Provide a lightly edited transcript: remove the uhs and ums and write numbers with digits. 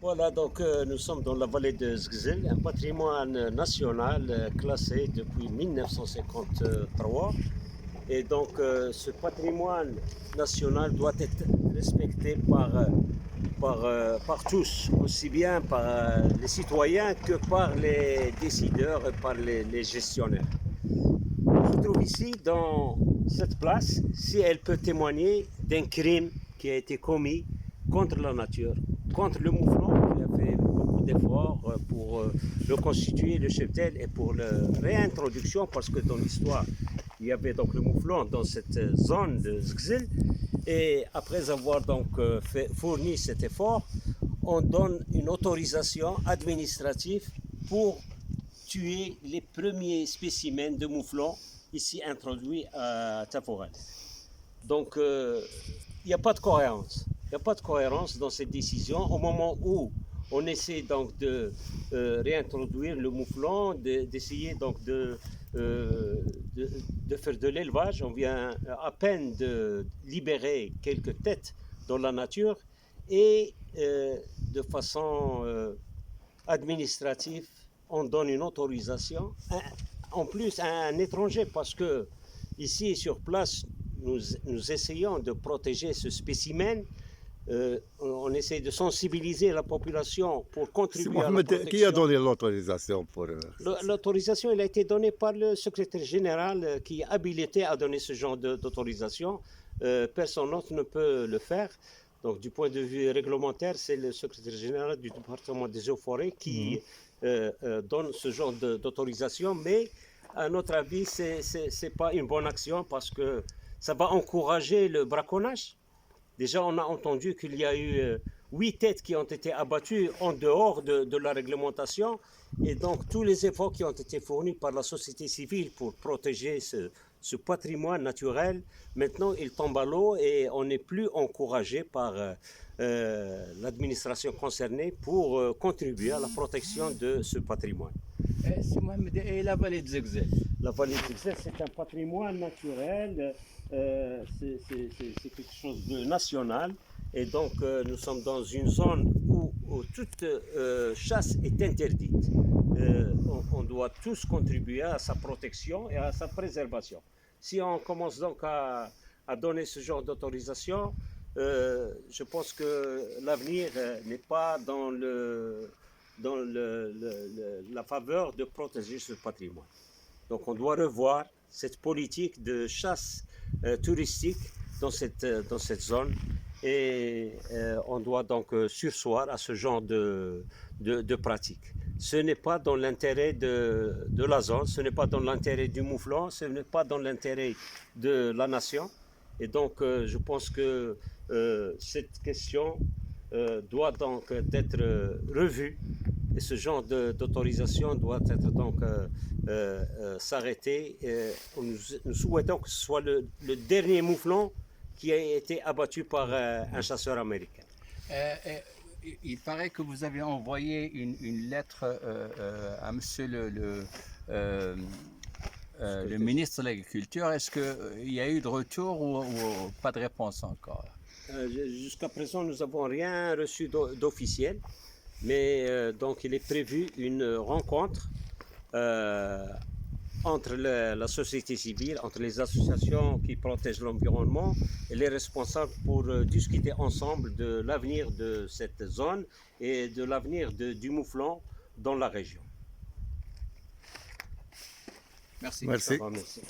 Voilà, donc nous sommes dans la vallée de Zgzel, un patrimoine national classé depuis 1953. Et donc ce patrimoine national doit être respecté par tous, aussi bien par les citoyens que par les décideurs et par les gestionnaires. Je trouve ici, dans cette place, si elle peut témoigner d'un crime qui a été commis contre la nature, contre le mouflon, qui a fait beaucoup d'efforts pour le constituer, le cheptel, et pour la réintroduction, parce que dans l'histoire, il y avait donc le mouflon dans cette zone de Zgzel. Et après avoir donc fourni cet effort, on donne une autorisation administrative pour tuer les premiers spécimens de mouflon ici introduits à Taforel. Donc, il n'y a pas de cohérence. Il n'y a pas de cohérence dans cette décision. Au moment où on essaie donc de réintroduire le mouflon, d'essayer donc de faire de l'élevage, on vient à peine de libérer quelques têtes dans la nature et de façon administrative, on donne une autorisation, en plus à un étranger, parce que ici sur place, nous essayons de protéger ce spécimen. On essaie de sensibiliser la population pour contribuer à la protection. Qui a donné l'autorisation pour... L'autorisation, elle a été donnée par le secrétaire général qui est habilité à donner ce genre d'autorisation. Personne d'autre ne peut le faire. Donc, du point de vue réglementaire, c'est le secrétaire général du département des eaux et forêts qui donne ce genre d'autorisation. Mais, à notre avis, ce n'est pas une bonne action parce que ça va encourager le braconnage. Déjà, on a entendu qu'il y a eu 8 têtes qui ont été abattues en dehors de la réglementation. Et donc, tous les efforts qui ont été fournis par la société civile pour protéger ce patrimoine naturel, maintenant, il tombe à l'eau et on n'est plus encouragé par l'administration concernée pour contribuer à la protection de ce patrimoine. Et la vallée de Zgzel? La vallée de Zgzel, c'est un patrimoine naturel, c'est quelque chose de national. Et donc, nous sommes dans une zone où toute chasse est interdite. On doit tous contribuer à sa protection et à sa préservation. Si on commence donc à donner ce genre d'autorisation, je pense que l'avenir n'est pas dans la faveur de protéger ce patrimoine. Donc on doit revoir cette politique de chasse touristique dans cette zone et on doit donc surseoir à ce genre de pratique. Ce n'est pas dans l'intérêt de la zone, ce n'est pas dans l'intérêt du mouflon, ce n'est pas dans l'intérêt de la nation. Et donc je pense que cette question doit donc être revue. Et ce genre d'autorisation doit être donc s'arrêter. Nous souhaitons que ce soit le dernier mouflon qui a été abattu par un chasseur américain. Il paraît que vous avez envoyé une lettre à monsieur le ministre de l'Agriculture. Est-ce qu'il y a eu de retour ou pas de réponse encore? Jusqu'à présent, nous n'avons rien reçu d'officiel. Mais donc il est prévu une rencontre entre la société civile, entre les associations qui protègent l'environnement et les responsables pour discuter ensemble de l'avenir de cette zone et de l'avenir du mouflon dans la région. Merci. Merci. Merci.